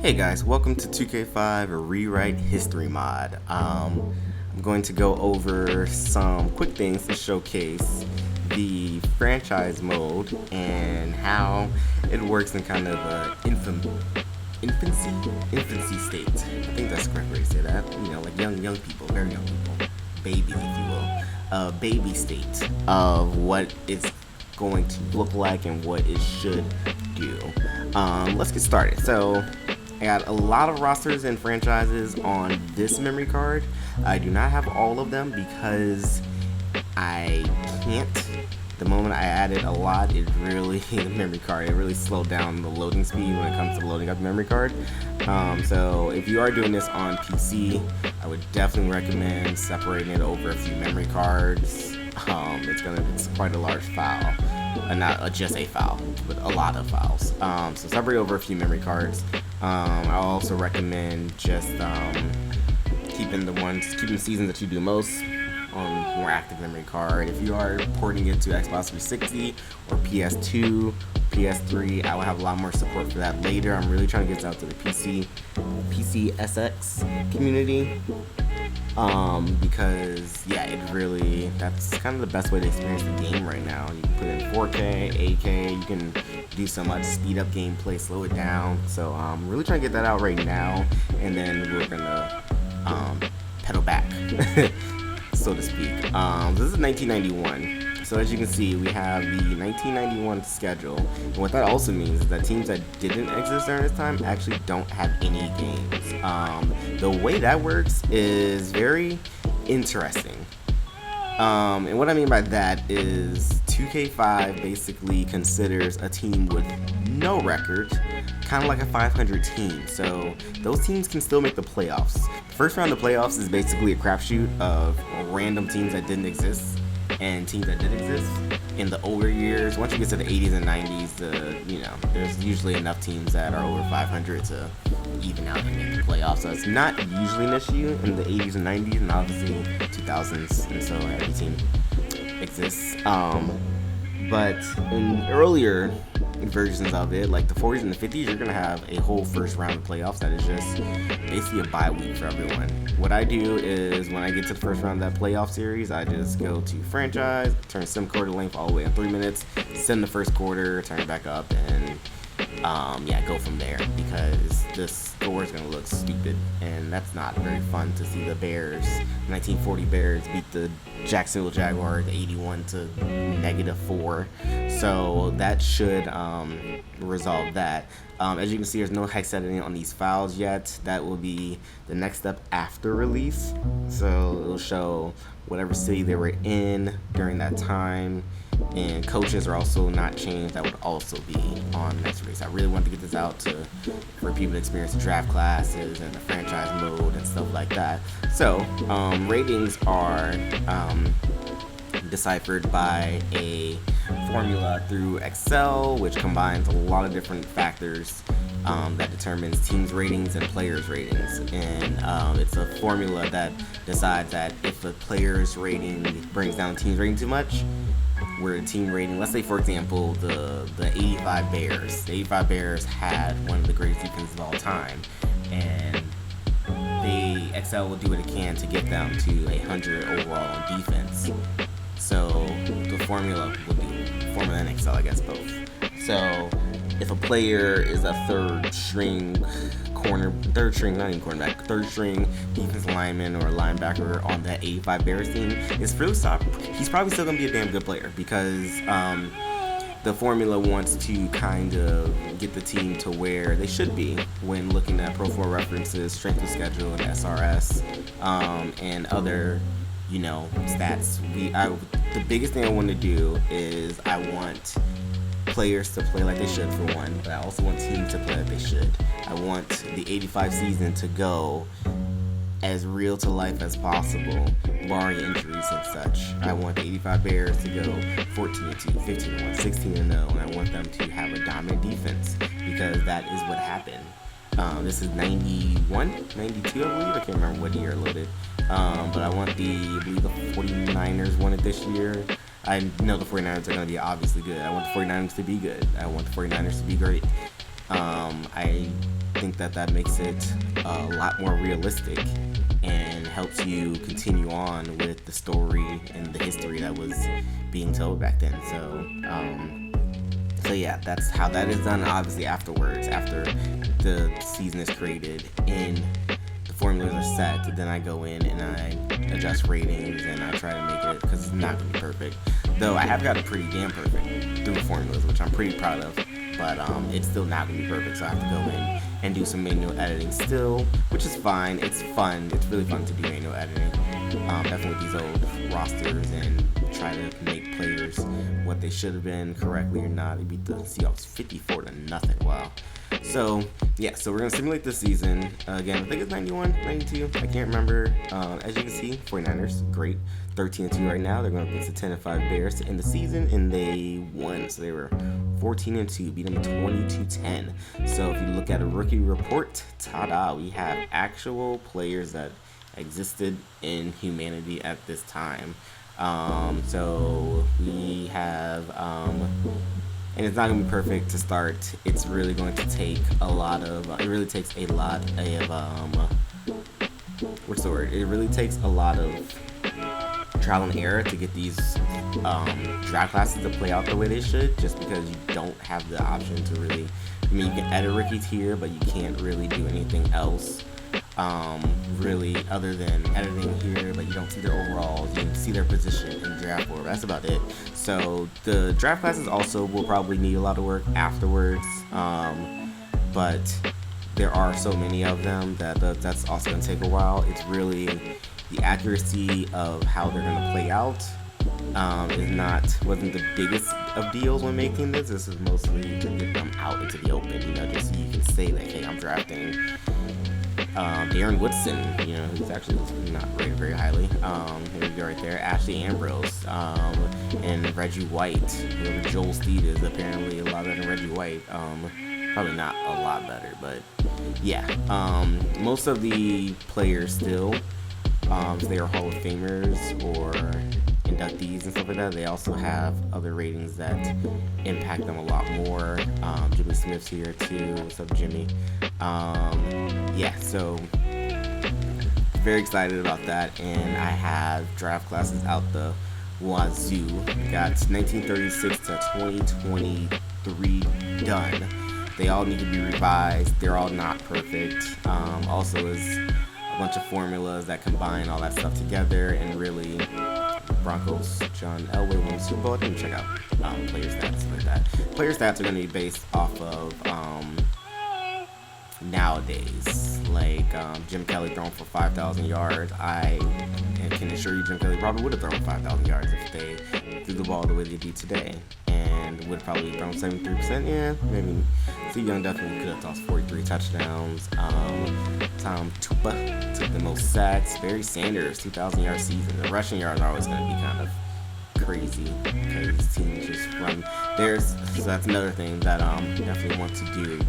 Hey guys, welcome to 2K5 Rewrite History Mod. I'm going to go over some quick things to showcase the franchise mode and how it works in kind of a infancy state. I think that's the correct way to say that. You know, like young people, very young people, babies, if you will. A baby state of what it's going to look like and what it should do. Let's get started. So I got a lot of rosters and franchises on this memory card. I do not have all of them because I can't. The moment I added a lot, it really, the memory card, it really slowed down the loading speed when it comes to loading up the memory card. So if you are doing this on PC, I would definitely recommend separating it over a few memory cards. It's quite a large file. Not just a file, but a lot of files. So separate over a few memory cards. I'll also recommend just keeping the seasons that you do most on more active memory card. If you are porting it to Xbox 360 or PS2, PS3, I will have a lot more support for that later. I'm really trying to get this out to the PCSX community. Because that's kind of the best way to experience the game right now. You can put it in 4K, 8K, you can do so much, speed up gameplay, slow it down. So I'm really trying to get that out right now, and then we're gonna pedal back, so to speak. This is 1991. So as you can see, we have the 1991 schedule, and what that also means is that teams that didn't exist during this time actually don't have any games. The way that works is very interesting. And what I mean by that is 2K5 basically considers a team with no record kind of like a 500 team. So those teams can still make the playoffs. The first round of playoffs is basically a crapshoot of random teams that didn't exist and teams that did exist in the older years. Once you get to the 80s and 90s, there's usually enough teams that are over 500 to even out and make the playoffs. So it's not usually an issue in the 80s and 90s, and obviously 2000s, and so every team exists. But in earlier versions of it, like the 40s and the 50s, you're gonna have a whole first round of playoffs that is just basically a bye week for everyone. What I do is when I get to the first round of that playoff series, I just go to franchise, turn sim quarter length all the way in 3 minutes, send the first quarter, turn it back up, and go from there, because the score is gonna look stupid, and that's not very fun to see the Bears, 1940 Bears, beat the Jacksonville Jaguars 81 to -4. So that should resolve that. As you can see, there's no hex editing on these files yet. That will be the next step after release. So it'll show whatever city they were in during that time, and coaches are also not changed. That would also be on next release. I really want to get this out for people to experience the draft classes and the franchise mode and stuff like that. So ratings are deciphered by a formula through Excel, which combines a lot of different factors that determines teams' ratings and players' ratings. And it's a formula that decides that if a player's rating brings down the team's rating too much, where a team rating, let's say for example the 85 Bears. The 85 Bears had one of the greatest defenses of all time, and Excel will do what it can to get them to 100 overall on defense. So the formula in Excel, I guess both. So if a player is a third string defensive lineman or linebacker on that 85 Bears team, he's probably still gonna be a damn good player, because the formula wants to kind of get the team to where they should be when looking at Pro 4 references, strength of schedule, and SRS, and other stats. The biggest thing I want to do is I want players to play like they should, for one, but I also want teams to play like they should. I want the 85 season to go as real to life as possible, barring injuries and such. I want the 85 Bears to go 14-2, 15-1, 16-0, and I want them to have a dominant defense, because that is what happened. This is 91, 92, I believe. I can't remember what year loaded. But I believe the 49ers won it this year. I know the 49ers are going to be obviously good. I want the 49ers to be good. I want the 49ers to be great. I think that that makes it a lot more realistic and helps you continue on with the story and the history that was being told back then. So yeah, that's how that is done. Obviously, afterwards, after the season is created and the formulas are set, then I go in and I adjust ratings and I try to make it, because it's not gonna be perfect. Though I have got it pretty damn perfect through formulas, which I'm pretty proud of. But it's still not gonna be perfect, so I have to go in and do some manual editing still, which is fine. It's fun. It's really fun to do manual editing. Definitely with these old rosters and try to make players what they should have been correctly or not. They beat the Seahawks 54-0. Wow. So yeah, so we're gonna simulate this season again. I think it's 91, 92. I can't remember. As you can see, 49ers great, 13-2 right now. They're going against the 10-5 Bears to end the season, and they won. So they were 14-2, beat them 22-10. So if you look at a rookie report, ta-da, we have actual players that existed in humanity at this time. So we have, and it's not gonna be perfect to start. It's really going to take a lot of. It really takes a lot of. What's the word? It really takes a lot of trial and error to get these draft classes to play out the way they should. Just because you don't have the option to really. I mean, you can edit rookies here, but you can't really do anything else. Really, other than editing here, but you don't see their overalls, you can see their position in draft order. That's about it. So the draft classes also will probably need a lot of work afterwards, but there are so many of them that that's also going to take a while. It's really the accuracy of how they're going to play out wasn't the biggest of deals when making this. This is mostly to get them out into the open, just so you can say that, hey, I'm drafting Darren Woodson, who's actually not rated very highly. Here we go right there. Ashley Ambrose, and Reggie White. Whoever Joel Steed is, apparently a lot better than Reggie White. Probably not a lot better, but yeah. Most of the players still, if they are Hall of Famers or inductees and stuff like that, they also have other ratings that impact them a lot more. Jimmy Smith's here too. What's up, Jimmy? Yeah, so very excited about that, and I have draft classes out the wazoo. Got 1936 to 2023 done. They all need to be revised. They're all not perfect. Also is a bunch of formulas that combine all that stuff together, and really Broncos, John Elway won the Super Bowl. I didn't check out player stats like that. Player stats are going to be based off of nowadays, like Jim Kelly throwing for 5,000 yards. I can assure you Jim Kelly probably would have thrown 5,000 yards if they threw the ball the way they do today, and would have probably thrown 73%. Yeah, maybe. Steve Young definitely could have tossed 43 touchdowns. Tom Tupa took the most sacks. Barry Sanders, 2,000-yard season. The rushing yards are always going to be kind of crazy because teams just run. So that's another thing that definitely want to do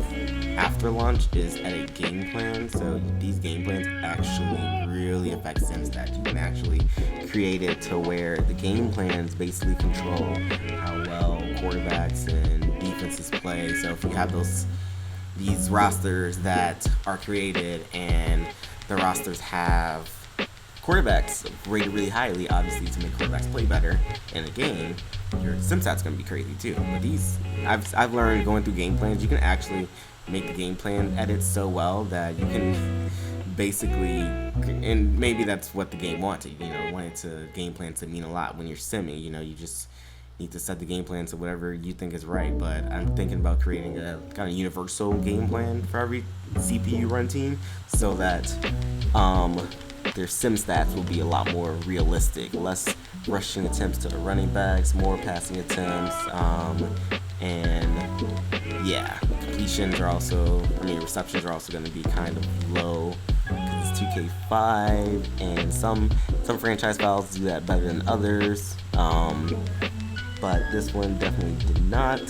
after launch is edit game plans. So these game plans actually really affect sim stats. You can actually create it to where the game plans basically control how well quarterbacks and defenses play. So if you have these rosters that are created and the rosters have quarterbacks rated really highly, obviously to make quarterbacks play better in a game, your sim stats going to be crazy too. But these, I've learned going through game plans, you can actually make the game plan edits so well that you can basically, and maybe that's what the game wanted, wanted to game plan to mean a lot when you're simming. You just need to set the game plan to whatever you think is right. But I'm thinking about creating a kind of universal game plan for every CPU run team so that their sim stats will be a lot more realistic, less rushing attempts to the running backs, more passing attempts, and yeah, completions are also, receptions are also going to be kind of low because it's 2K5, and some franchise files do that better than others, but this one definitely did not,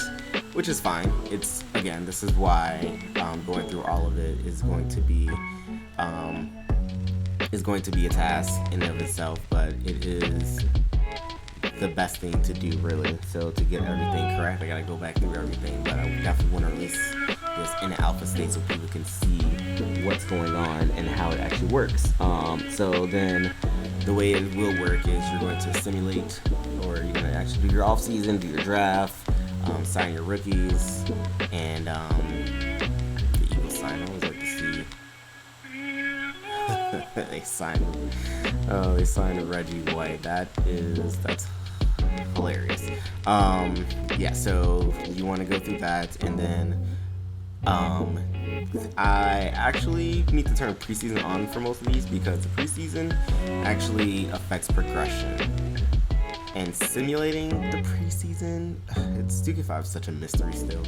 which is fine. It's, again, this is why going through all of it is going to be a task in and of itself, but it is the best thing to do, really. So to get everything correct, I gotta go back through everything, but I definitely want to release this in an alpha state so people can see what's going on and how it actually works. So then the way it will work is you're going to simulate, or you're going to actually do your off season, do your draft, sign your rookies, and the Eagles sign. I always like to see they signed Reggie White. That's hilarious. Yeah, so you want to go through that, and then I actually need to turn preseason on for most of these because the preseason actually affects progression. And simulating the preseason, it's 2K5 is such a mystery still.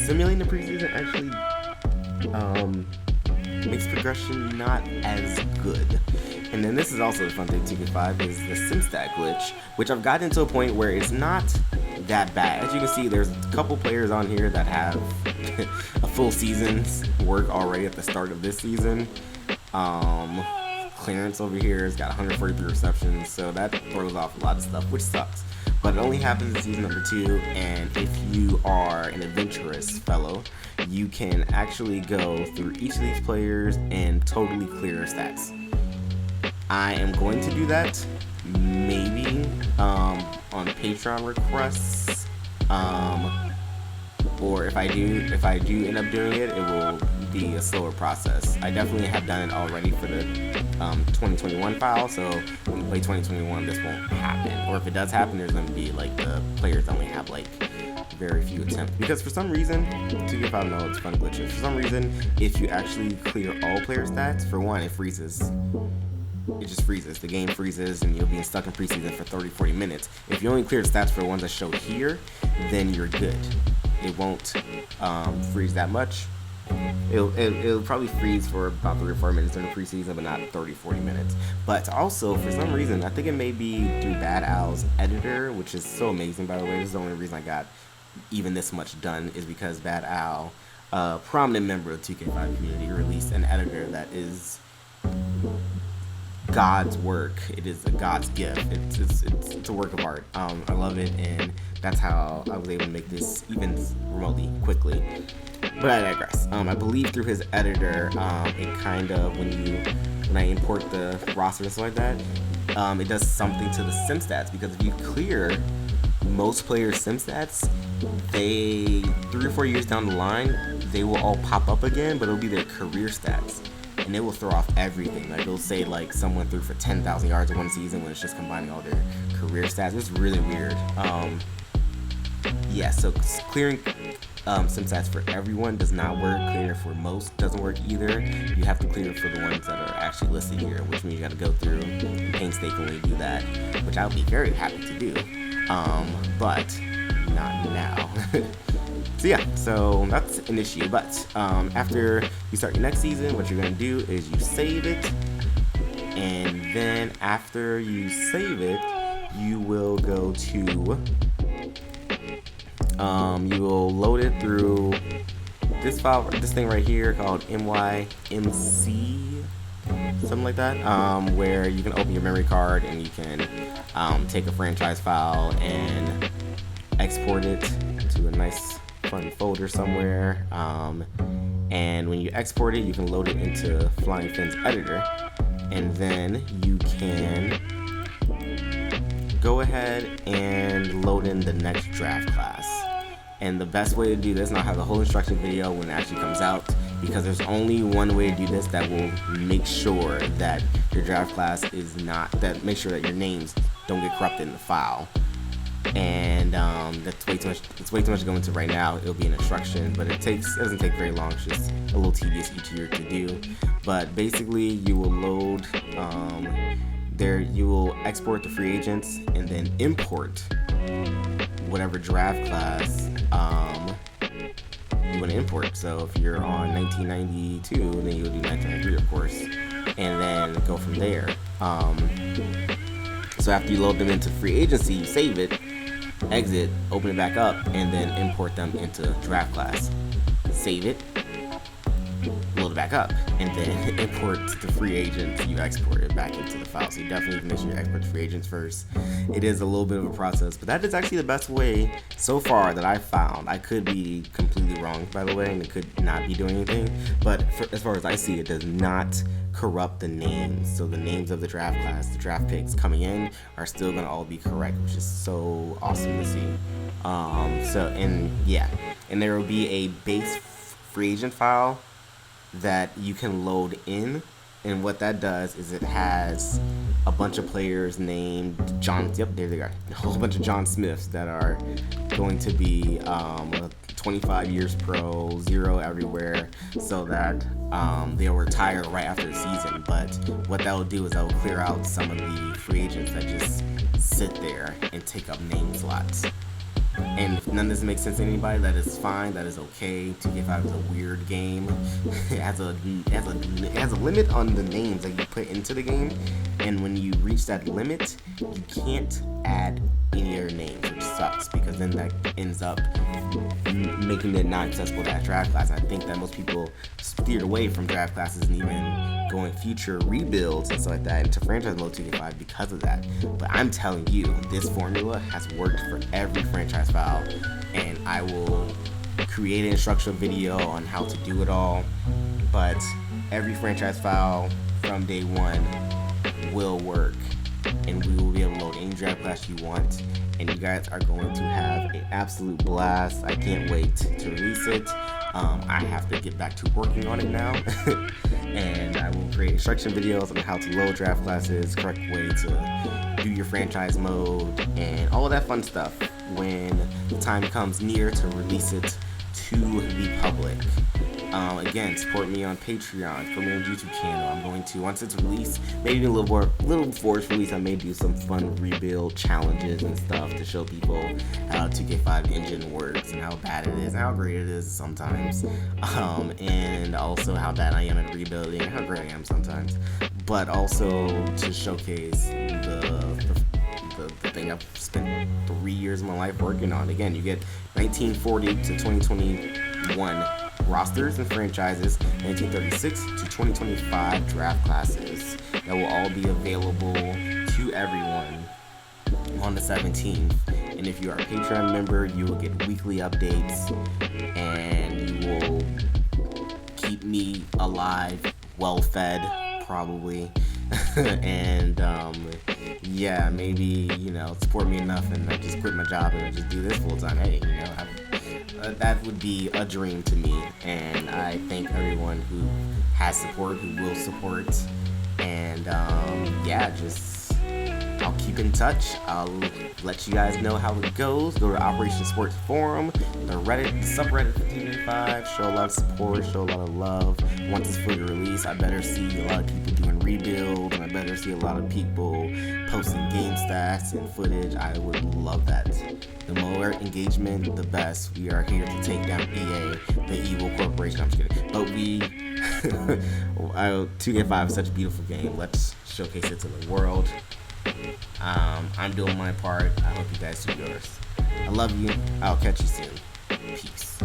Simulating the preseason actually makes progression not as good. And then this is also the fun thing 2K5 is the SimStat glitch, which I've gotten to a point where it's not that bad. As you can see, there's a couple players on here that have a full season's work already at the start of this season. Clearance over here has got 143 receptions, so that throws off a lot of stuff, which sucks. But it only happens in season number 2, and if you are an adventurous fellow, you can actually go through each of these players and totally clear stats. I am going to do that, maybe on Patreon requests, or if I do end up doing it, it will be a slower process. I definitely have done it already for the 2021 file, so when we play 2021, this won't happen. Or if it does happen, there's going to be like the players only have like very few attempts. Because for some reason, 2K5 know it's fun glitches. For some reason, if you actually clear all player stats, for one, it freezes. It just freezes. The game freezes and you'll be stuck in preseason for 30-40 minutes. If you only clear stats for the ones that show here, then you're good. It won't freeze that much. It'll probably freeze for about 3 or 4 minutes during the preseason, but not 30-40 minutes. But also, for some reason, I think it may be through Bad Owl's editor, which is so amazing, by the way. This is the only reason I got even this much done, is because Bad Owl, a prominent member of the 2K5 community, released an editor that is God's work. It is a God's gift. It's a work of art. I love it, and that's how I was able to make this even remotely quickly. But I digress. I believe through his editor, it kind of, when I import the roster and stuff like that, it does something to the sim stats, because if you clear most players' sim stats, 3 or 4 years down the line, they will all pop up again, but it'll be their career stats. And it will throw off everything. Like, it'll say like someone threw for 10,000 yards in one season when it's just combining all their career stats. It's really weird. Yeah, so clearing sim stats for everyone does not work. Clear for most doesn't work either. You have to clear for the ones that are actually listed here, which means you got to go through and painstakingly do that, which I'll be very happy to do, but not now. So yeah, so that's an issue. But after you start your next season, what you're gonna do is you save it, and then after you save it, you will go to you will load it through this file, this thing right here called MYMC, something like that, where you can open your memory card and you can take a franchise file and export it to a nice fun folder somewhere, and when you export it, you can load it into Flying Finn's editor, and then you can go ahead and load in the next draft class. And the best way to do this, and I'll have the whole instruction video when it actually comes out, because there's only one way to do this that will make sure that your draft class is not, that make sure that your names don't get corrupted in the file. And that's way too much. It's way too much to go into right now. It'll be an instruction, but it doesn't take very long. It's just a little tedious each year to do. But basically, you will load you will export the free agents and then import whatever draft class you want to import. So if you're on 1992, then you'll do 1993, of course, and then go from there. So after you load them into free agency, you save it, exit, open it back up, and then import them into draft class. Save it, load it back up, and then import the free agents. You export it back into the file. So you definitely make sure you export the free agents first. It is a little bit of a process, but that is actually the best way so far that I found. I could be completely wrong, by the way, and it could not be doing anything, but as far as I see, it does not corrupt the names. So the names of the draft class, the draft picks coming in, are still gonna all be correct, which is so awesome to see. And there will be a base free agent file that you can load in, and what that does is it has a bunch of players named John. Yep, there they are. A whole bunch of John Smiths that are going to be 25 years pro, 0 everywhere, so that they'll retire right after the season. But what that will do is that will clear out some of the free agents that just sit there and take up name slots. And if none of this makes sense to anybody, that is fine. That is okay. 2K5 is a weird game. It has a limit on the names that you put into the game, and when you reach that limit, you can't add any other names, which sucks, because then that ends up making it not accessible to that draft class. I think that most people steered away from draft classes and even going future rebuilds and stuff like that into franchise mode 2K5 because of that. But I'm telling you, this formula has worked for every franchise file, and I will create an instructional video on how to do it all. But every franchise file from day one will work, and we will be able to load any draft class you want, and you guys are going to have an absolute blast. I can't wait to release it. I have to get back to working on it now, and I will create instruction videos on how to load draft classes, correct way to do your franchise mode, and all of that fun stuff when the time comes near to release it to the public. Again, support me on Patreon, support me on YouTube channel. I'm going to, once it's released, maybe a little before it's released, I may do some fun rebuild challenges and stuff to show people how 2K5 engine works and how bad it is and how great it is sometimes, and also how bad I am at rebuilding and how great I am sometimes, but also to showcase the thing I've spent 3 years of my life working on. Again, you get 1940 to 2021 rosters and franchises, 1936 to 2025 draft classes that will all be available to everyone on the 17th. And if you are a Patreon member, you will get weekly updates, and you will keep me alive, well fed, probably. And yeah, maybe, support me enough and I just quit my job and just do this full time. Hey, that would be a dream to me, and I thank everyone who has support, who will support, and I'll keep in touch. I'll let you guys know how it goes. Go to Operation Sports Forum, the subreddit for TV5. Show a lot of support, show a lot of love. Once it's fully released, I better see a lot of people doing rebuilds, and I better see a lot of people posting game stats and footage. I would love that. The more engagement, the best. We are here to take down EA, the evil corporation. I'm just kidding. But 2K5 is such a beautiful game. Let's showcase it to the world. I'm doing my part. I hope you guys do yours. I love you. I'll catch you soon. Peace.